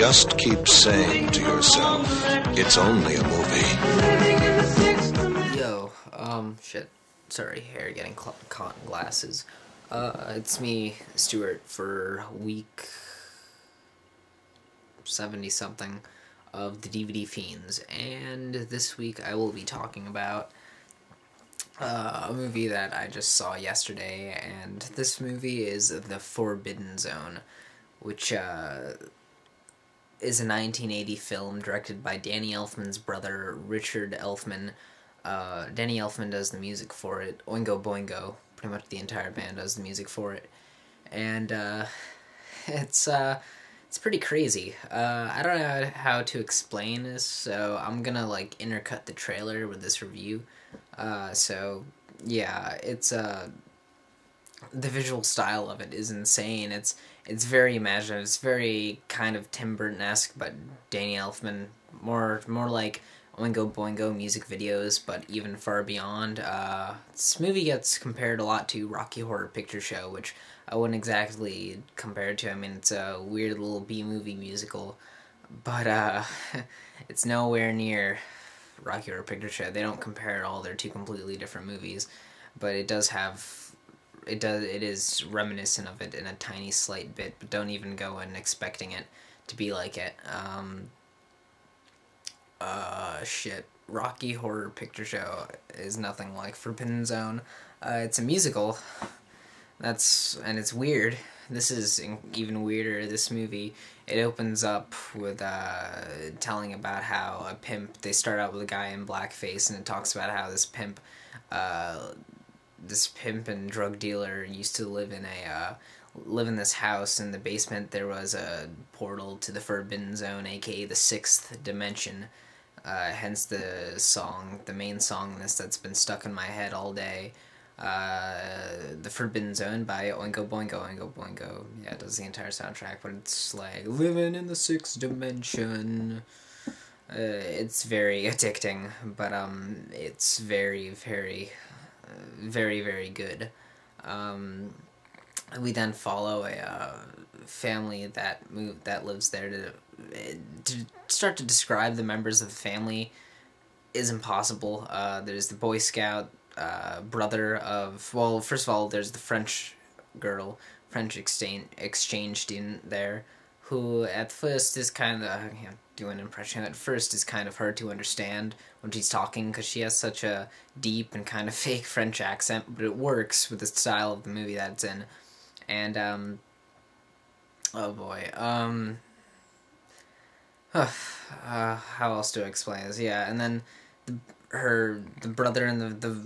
Just keep saying to yourself, it's only a movie. Yo, shit. Sorry, hair getting caught in glasses. It's me, Stuart, for week 70-something of the DVD Fiends, and this week I will be talking about a movie that I just saw yesterday, and this movie is The Forbidden Zone, which, is a 1980 film directed by Danny Elfman's brother, Richard Elfman. Danny Elfman does the music for it. Oingo Boingo, pretty much the entire band does the music for it. And, it's pretty crazy. I don't know how to explain this, so I'm gonna, intercut the trailer with this review. Yeah, it's, the visual style of it is insane. It's very imaginative. It's very kind of Tim Burton-esque, but Danny Elfman, more like Oingo Boingo music videos, but even far beyond. This movie gets compared a lot to Rocky Horror Picture Show, which I wouldn't exactly compare it to. I mean, it's a weird little B-movie musical, but it's nowhere near Rocky Horror Picture Show. They don't compare at all. They're two completely different movies, but it is reminiscent of it in a tiny slight bit, but don't even go in expecting it to be like it. Rocky Horror Picture Show is nothing like Forbidden Zone. It's a musical. And it's weird. This is even weirder, this movie. It opens up with telling about how a pimp, they start out with a guy in blackface, and it talks about how this pimp and drug dealer used to live in this house. In the basement there was a portal to the Forbidden Zone, aka the sixth dimension. Hence the main song that's been stuck in my head all day. The Forbidden Zone by Oingo Boingo, Oingo Boingo. Yeah, it does the entire soundtrack, but it's like living in the sixth dimension. It's very addicting, but it's very, very, very, very good. We then follow a family that lives there. To start to describe the members of the family is impossible. There's the Boy Scout brother of, well, first of all, there's the French exchange student there, who at first is kind of, do an impression, at first is kind of hard to understand when she's talking, because she has such a deep and kind of fake French accent, but it works with the style of the movie that it's in. And, oh boy, how else do I explain this? Yeah, and then the brother and the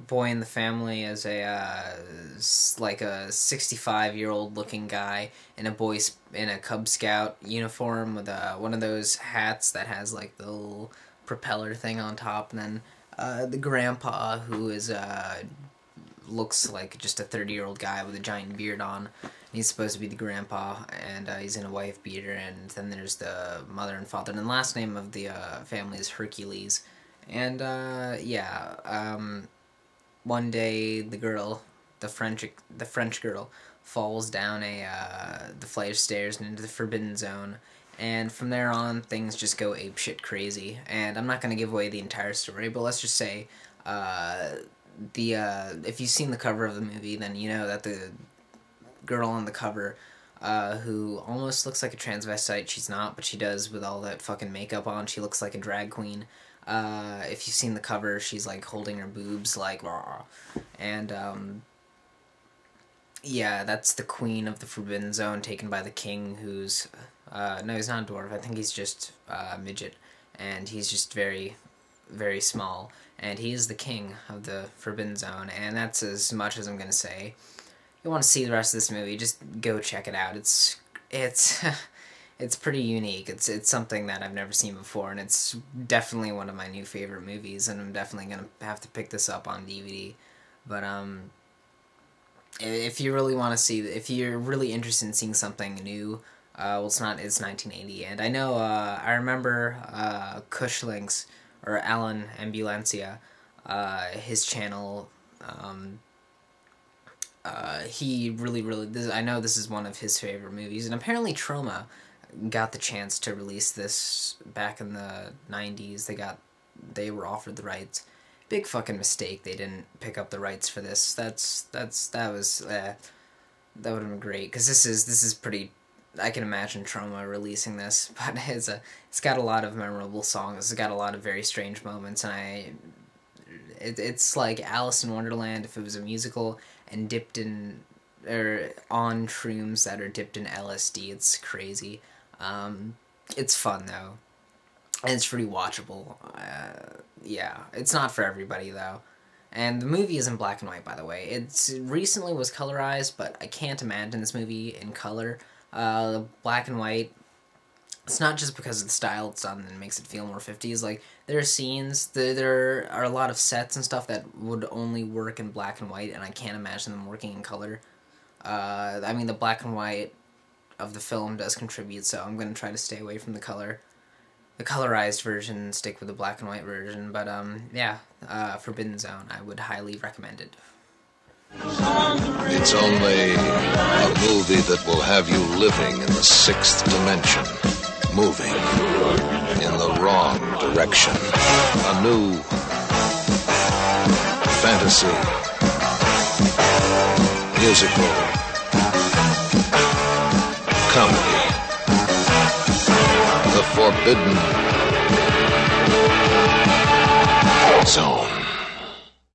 boy in the family is a 65-year-old looking guy in a Cub Scout uniform with one of those hats that has the little propeller thing on top, and then the grandpa, who is looks like just a 30-year-old guy with a giant beard on. He's supposed to be the grandpa, and he's in a wife beater. And then there's the mother and father, and the last name of the family is Hercules. And one day the French girl, falls down the flight of stairs and into the Forbidden Zone. And from there on, things just go apeshit crazy. And I'm not going to give away the entire story, but let's just say, if you've seen the cover of the movie, then you know that the girl on the cover, who almost looks like a transvestite, she's not, but she does with all that fucking makeup on. She looks like a drag queen. If you've seen the cover, she's holding her boobs rah. And yeah, that's the queen of the Forbidden Zone, taken by the king, who's no, he's not a dwarf. I think he's just a midget, and he's just very, very small, and he is the king of the Forbidden Zone. And that's as much as I'm gonna say. If you want to see the rest of this movie, just go check it out. It's it's pretty unique. It's something that I've never seen before, and it's definitely one of my new favorite movies, and I'm definitely gonna have to pick this up on DVD. But if you really want to see, if you're really interested in seeing something new, it's 1980, and I know, I remember Kush Links, or Alan Ambulancia, his channel, he really, I know this is one of his favorite movies, and apparently Troma got the chance to release this back in the 90s. They were offered the rights. Big fucking mistake. They didn't pick up the rights for this. That would have been great, because this is pretty. I can imagine Troma releasing this, but it's got a lot of memorable songs. It's got a lot of very strange moments, and it's like Alice in Wonderland if it was a musical and dipped in, or on shrooms that are dipped in LSD. It's crazy. It's fun though, and it's pretty watchable. Yeah, it's not for everybody though. And the movie is in black and white, by the way. It recently was colorized, but I can't imagine this movie in color. Black and white, it's not just because of the style it's done that makes it feel more 50s. Like, there are scenes, there are a lot of sets and stuff that would only work in black and white, and I can't imagine them working in color. I mean, the black and white of the film does contribute, so I'm going to try to stay away from the color. The colorized version, stick with the black and white version, but yeah, Forbidden Zone, I would highly recommend it. It's only a movie that will have you living in the sixth dimension, moving in the wrong direction. A new fantasy, musical, comedy. The Forbidden Zone.